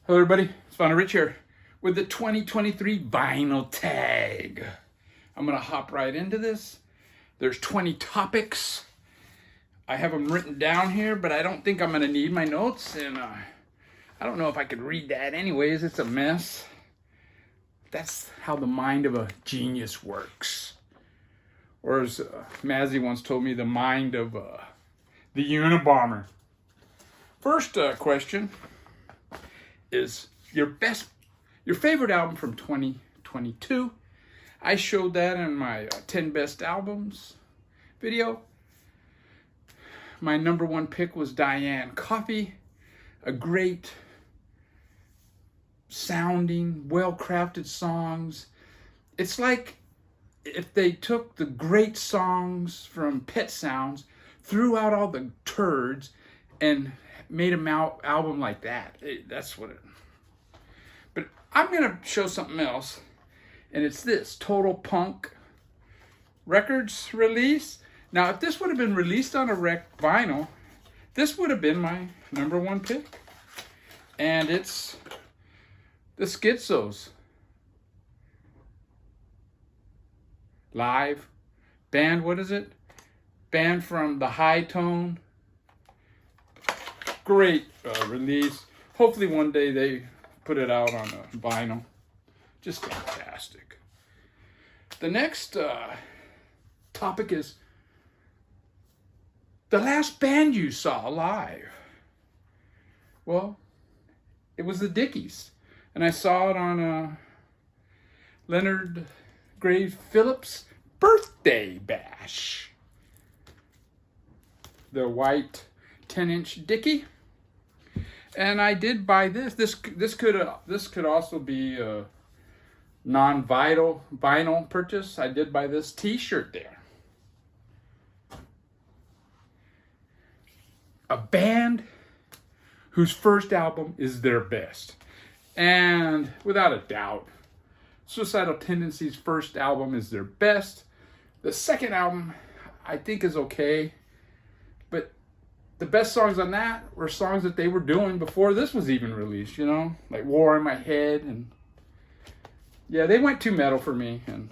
Hello everybody, it's Vinyl Rich here with the 2023 vinyl tag. I'm gonna hop right into this. There's 20 topics. I have them written down here, but I don't think I'm gonna need my notes, and I don't know if I could read that anyways. It's a mess. That's how the mind of a genius works. Or as Mazzy once told me, the mind of the Unabomber. First question is your favorite album from 2022. I showed that in my 10 best albums video. My number one pick was Diane Coffey, a great sounding, well-crafted songs. It's like if they took the great songs from Pet Sounds, threw out all the turds, and made an album like that. That's what it. But I'm gonna show something else, and it's this Total Punk Records release. Now, if this would have been released on a vinyl, this would have been my number one pick, and it's the Schizos live band. What is it? Band from the High Tone. Great release. Hopefully one day they put it out on a vinyl. Just fantastic. The next topic is the last band you saw live. Well, it was the Dickies, and I saw it on Leonard Gray Phillips' birthday bash. The white 10-inch Dickie. And I did buy this. This could also be a vinyl purchase. I did buy this T-shirt there. A band whose first album is their best, and without a doubt, Suicidal Tendencies' first album is their best. The second album, I think, is okay, but the best songs on that were songs that they were doing before this was even released, you know? Like War in My Head, and yeah, they went too metal for me, and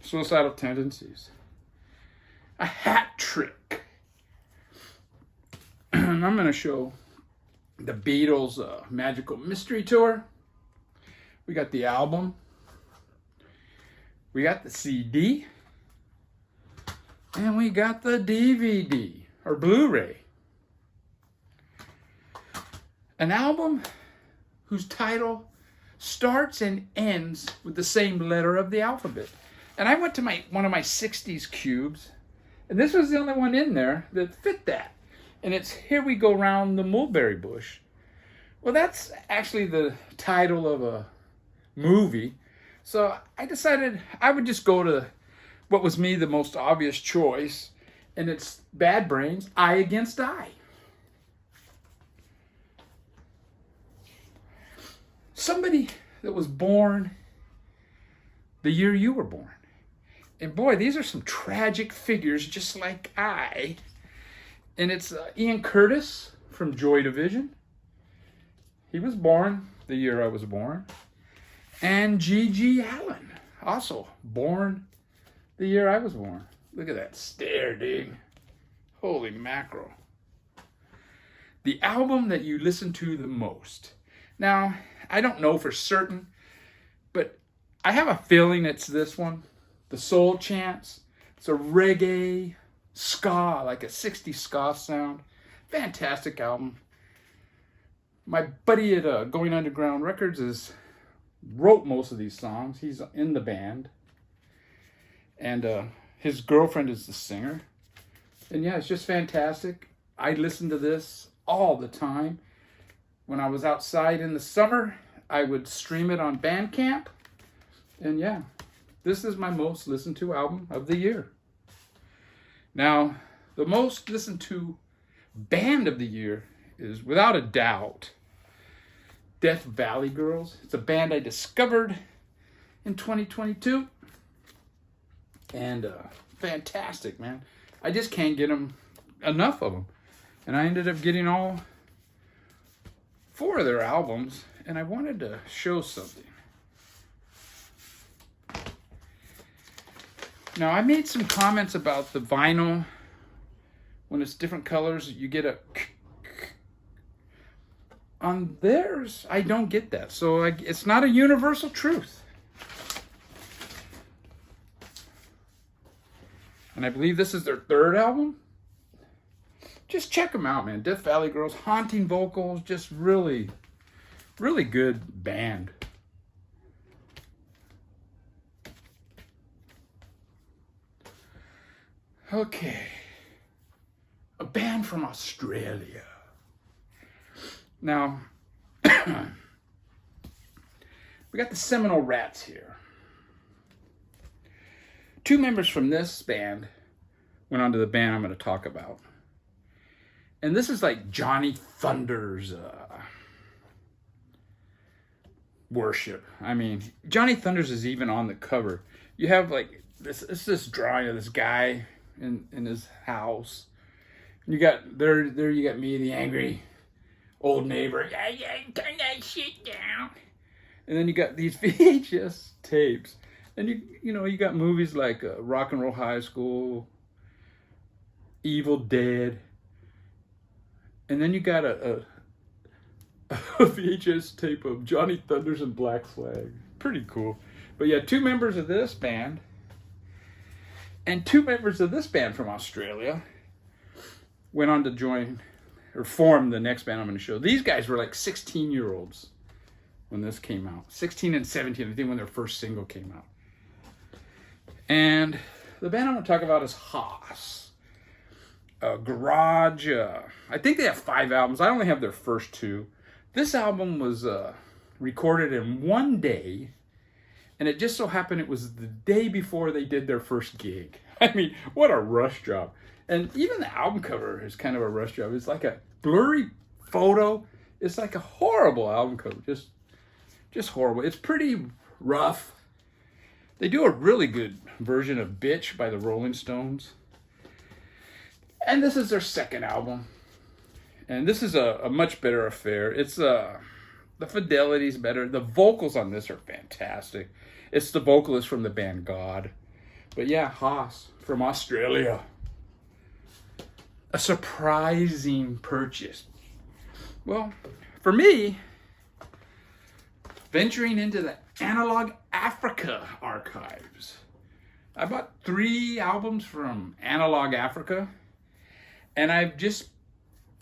Suicidal Tendencies. A hat trick. And I'm going to show the Beatles' Magical Mystery Tour. We got the album. We got the CD. And we got the DVD, or Blu-ray. An album whose title starts and ends with the same letter of the alphabet. And I went to one of my 60s cubes, and this was the only one in there that fit that. And it's Here We Go Round the Mulberry Bush. Well, that's actually the title of a movie. So I decided I would just go to what was me the most obvious choice, and it's Bad Brains, Eye Against Eye. Somebody that was born the year you were born. And boy, these are some tragic figures just like I. And it's Ian Curtis from Joy Division. He was born the year I was born. And G.G. Allen, also born the year I was born. Look at that stare, dude. Holy mackerel. The album that you listen to the most. Now, I don't know for certain, but I have a feeling it's this one. The Soul Chants. It's a reggae, ska, like a 60s ska sound. Fantastic album. My buddy at Going Underground Records wrote most of these songs. He's in the band. And his girlfriend is the singer. And yeah, it's just fantastic. I listen to this all the time. When I was outside in the summer, I would stream it on Bandcamp. And yeah, this is my most listened to album of the year. Now, the most listened to band of the year is, without a doubt, Death Valley Girls. It's a band I discovered in 2022. And fantastic, man. I just can't get enough of them. And I ended up getting all 4 of their albums, and I wanted to show something. Now, I made some comments about the vinyl. When it's different colors, you get a... On theirs, I don't get that. So it's not a universal truth. And I believe this is their 3rd album. Just check them out, man. Death Valley Girls, haunting vocals, just really, really good band. Okay. A band from Australia. Now, we got the Seminole Rats here. 2 members from this band went on to the band I'm going to talk about. And this is like Johnny Thunders worship. I mean, Johnny Thunders is even on the cover. You have like this drawing of this guy in his house. You got there you got me, the angry old neighbor. Yeah, turn that shit down. And then you got these VHS tapes. And you got movies like Rock and Roll High School, Evil Dead. And then you got a VHS tape of Johnny Thunders and Black Flag. Pretty cool. But yeah, 2 members of this band and 2 members of this band from Australia went on to join or form the next band I'm going to show. These guys were like 16-year-olds when this came out. 16 and 17, I think, when their first single came out. And the band I'm going to talk about is Haas. Garage. I think they have 5 albums. I only have their first 2. This album was recorded in 1 day, and it just so happened it was the day before they did their first gig. I mean, what a rush job. And even the album cover is kind of a rush job. It's like a blurry photo. It's like a horrible album cover. Just horrible. It's pretty rough. They do a really good version of Bitch by the Rolling Stones. And this is their 2nd album. And this is a much better affair. It's the fidelity's better. The vocals on this are fantastic. It's the vocalist from the band God. But yeah, Haas from Australia. A surprising purchase. Well, for me, venturing into the Analog Africa archives. I bought 3 albums from Analog Africa, and I've just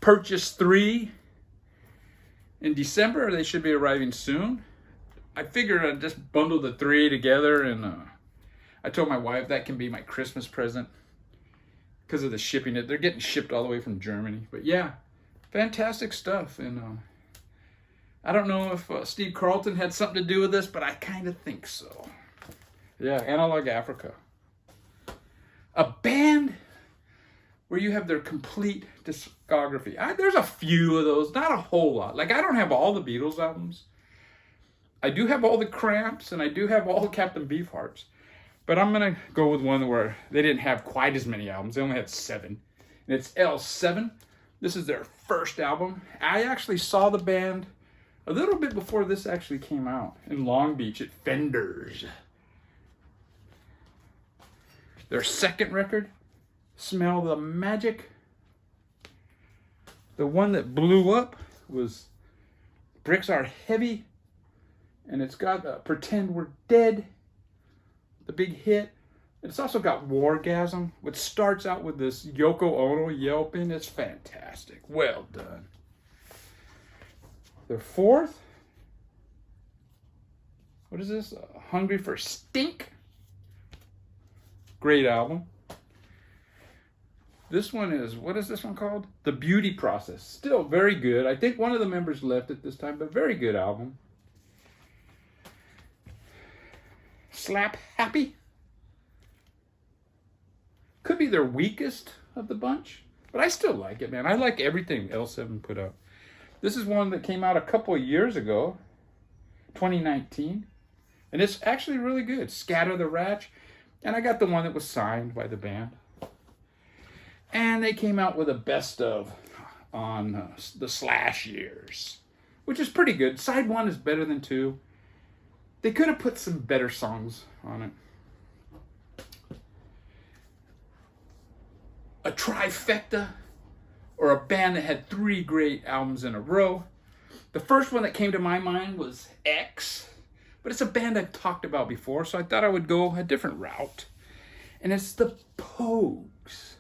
purchased 3 in December. They should be arriving soon. I figured I'd just bundle the 3 together, and I told my wife that can be my Christmas present because of the shipping. They're getting shipped all the way from Germany. But yeah, fantastic stuff. And I don't know if Steve Carlton had something to do with this, but I kind of think so. Yeah, Analog Africa. A band where you have their complete discography. There's a few of those, not a whole lot. Like, I don't have all the Beatles albums. I do have all the Cramps, and I do have all the Captain Beefhearts. But I'm going to go with one where they didn't have quite as many albums. They only had 7. And it's L7. This is their first album. I actually saw the band a little bit before this actually came out in Long Beach at Fender's. Their 2nd record, Smell the Magic. The one that blew up was Bricks Are Heavy. And it's got Pretend We're Dead, the big hit. It's also got Wargasm, which starts out with this Yoko Ono yelping. It's fantastic. Well done. Their 4th, what is this? Hungry for Stink. Great album. This one is, what is this one called? The Beauty Process. Still very good. I think one of the members left at this time, but very good album. Slap Happy. Could be their weakest of the bunch, but I still like it, man. I like everything L7 put out. This is one that came out a couple of years ago, 2019, and it's actually really good. Scatter the Ratch, and I got the one that was signed by the band. And they came out with a best of on the Slash years. which is pretty good. Side 1 is better than 2. They could have put some better songs on it. A trifecta, or a band that had 3 great albums in a row. The first one that came to my mind was X, but it's a band I've talked about before, so I thought I would go a different route. And it's the Pogues.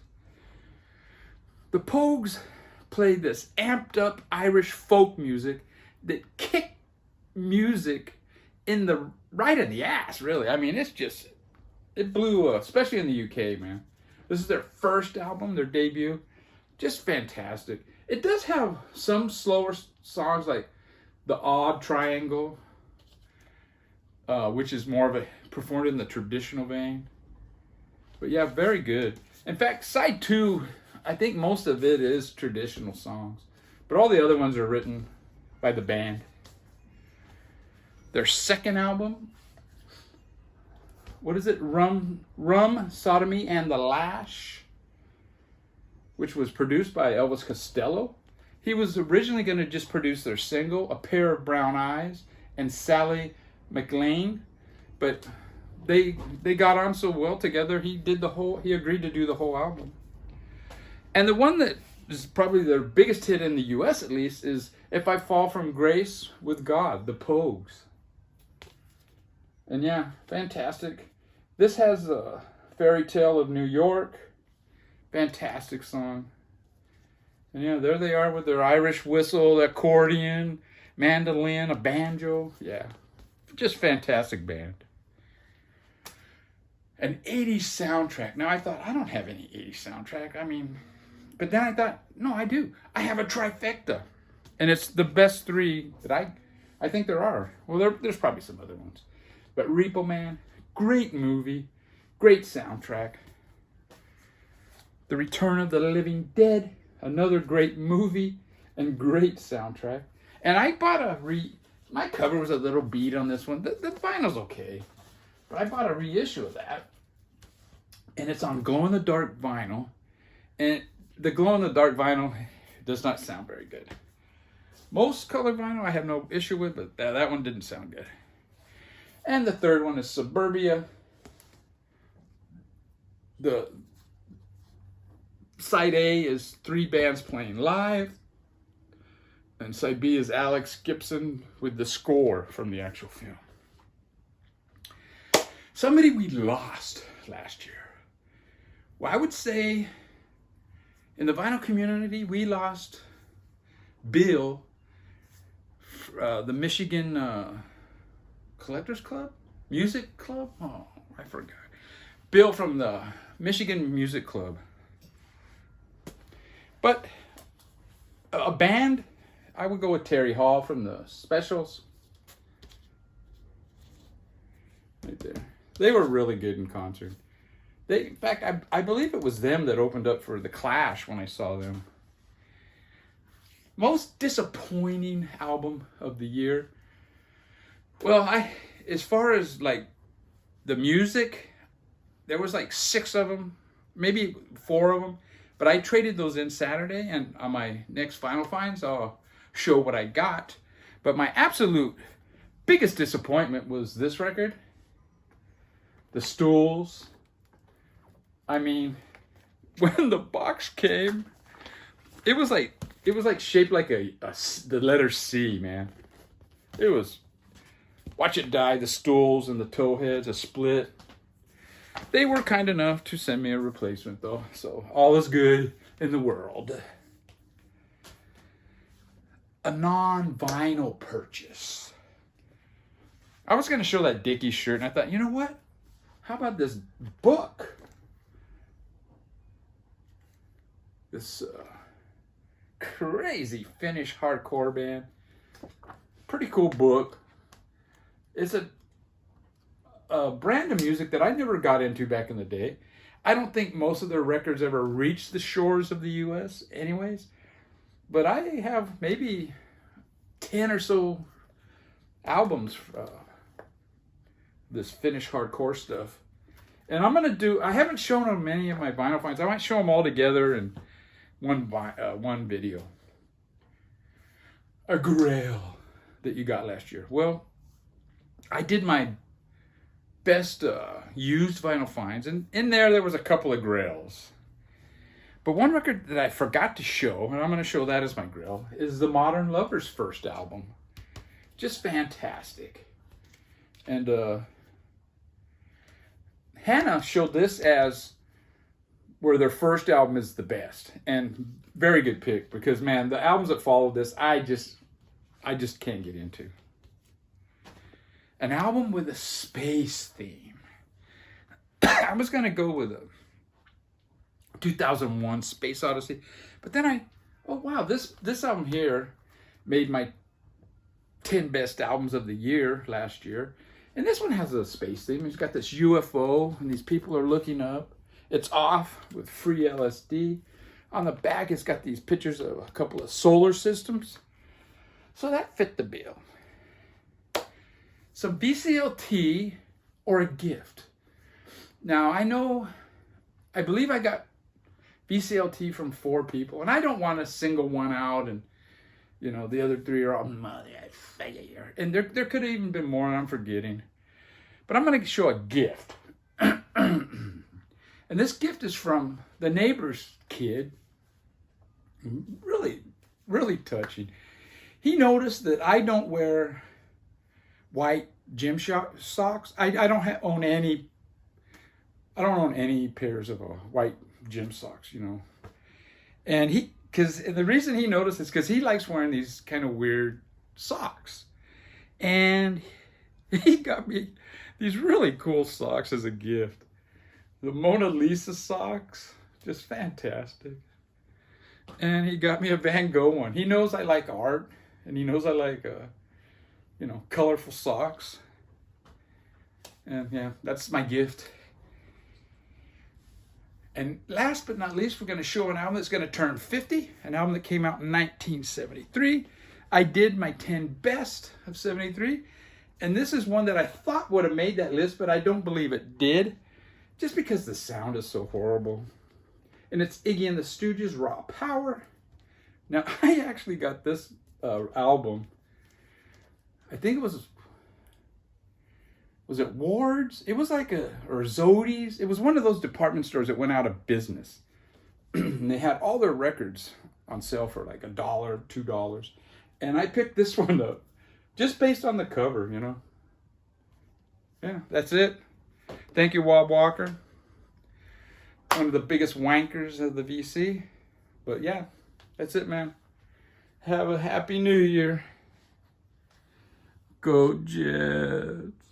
The Pogues played this amped up Irish folk music that kicked music right in the ass, really. I mean, it blew up, especially in the UK, man. This is their first album, their debut. Just fantastic. It does have some slower songs like The Odd Triangle, which is more of a performed in the traditional vein. But yeah, very good. In fact, side 2, I think most of it is traditional songs, but all the other ones are written by the band. Their second album, what is it? Rum, Sodomy, and the Lash, which was produced by Elvis Costello. He was originally going to just produce their single, A Pair of Brown Eyes, and Sally McLean, but they got on so well together, he agreed to do the whole album. And the one that is probably their biggest hit in the US, at least, is If I Fall from Grace with God, the Pogues. And yeah, fantastic. This has a Fairy Tale of New York. Fantastic song. And yeah, there they are with their Irish whistle, accordion, mandolin, a banjo. Yeah, just fantastic band. An 80s soundtrack. Now I thought, I don't have any 80s soundtrack. I mean, but then I thought, no, I do. I have a trifecta. And it's the best 3 that I think there are. Well, there's probably some other ones. But Repo Man, great movie, great soundtrack. The Return of the Living Dead, another great movie and great soundtrack. And I bought my cover was a little beat on this one. The vinyl's okay, but I bought a reissue of that. And it's on glow-in-the-dark vinyl. And the glow-in-the-dark vinyl does not sound very good. Most color vinyl I have no issue with, but that one didn't sound good. And the third one is Suburbia. The side A is 3 bands playing live. And side B is Alex Gibson with the score from the actual film. Somebody we lost last year. Well, I would say in the vinyl community, we lost Bill, the Michigan Collectors Club? Music Club? Oh, I forgot. Bill from the Michigan Music Club. But a band, I would go with Terry Hall from the Specials. Right there. They were really good in concert. In fact, I believe it was them that opened up for The Clash when I saw them. Most disappointing album of the year. Well, as far as like the music, there was like 6 of them, maybe 4 of them. But I traded those in Saturday, and on my next Vinyl Finds, I'll show what I got. But my absolute biggest disappointment was this record, The Stools. I mean, when the box came, it was like shaped like the letter C, man. It was Watch It Die, The Stools, and the Towheads, a split. They were kind enough to send me a replacement, though, so all is good in the world. A non-vinyl purchase. I was going to show that Dickies shirt, and I thought, you know what? How about this book? This crazy Finnish hardcore band. Pretty cool book. It's a brand of music that I never got into back in the day. I don't think most of their records ever reached the shores of the U.S. anyways. But I have maybe 10 or so albums, this Finnish hardcore stuff. And I'm going to I haven't shown them many of my Vinyl Finds. I might show them all together in one video. A Grail. that you got last year? Well, I did my best used vinyl finds, and in there was a couple of grails. But one record that I forgot to show, and I'm going to show that as my grail, is the Modern Lovers' first album. Just fantastic. And Hannah showed this as where their first album is the best. And very good pick, because man, the albums that followed this, I just can't get into. An album with a space theme. I was going to go with a 2001 Space Odyssey, but then oh wow, this album here made my 10 best albums of the year last year. And this one has a space theme. It's got this UFO, and these people are looking up. It's off with free LSD. On the back, it's got these pictures of a couple of solar systems. So that fit the bill. Some VCLT or a gift. Now, I believe I got VCLT from 4 people, and I don't want to single one out, and the other 3 are all motherfucker. And there could have even been more, and I'm forgetting. But I'm going to show a gift. And this gift is from the neighbor's kid. Really, really touching. He noticed that I don't wear white gym socks. I don't own any pairs of white gym socks, And the reason he noticed is because he likes wearing these kind of weird socks. And he got me these really cool socks as a gift. The Mona Lisa socks, just fantastic. And he got me a Van Gogh one. He knows I like art, and he knows I like, colorful socks. And yeah, that's my gift. And last but not least, we're going to show an album that's going to turn 50, an album that came out in 1973. I did my 10 best of 73, and this is one that I thought would have made that list, but I don't believe it did, just because the sound is so horrible. And it's Iggy and the Stooges' Raw Power. Now, I actually got this album, I think it was it Ward's? It was like or Zodi's. It was one of those department stores that went out of business. And they had all their records on sale for like $1, $2. And I picked this one up just based on the cover, Yeah, that's it. Thank you, Wab Walker. One of the biggest wankers of the VC. But yeah, that's it, man. Have a happy new year. Go Jets.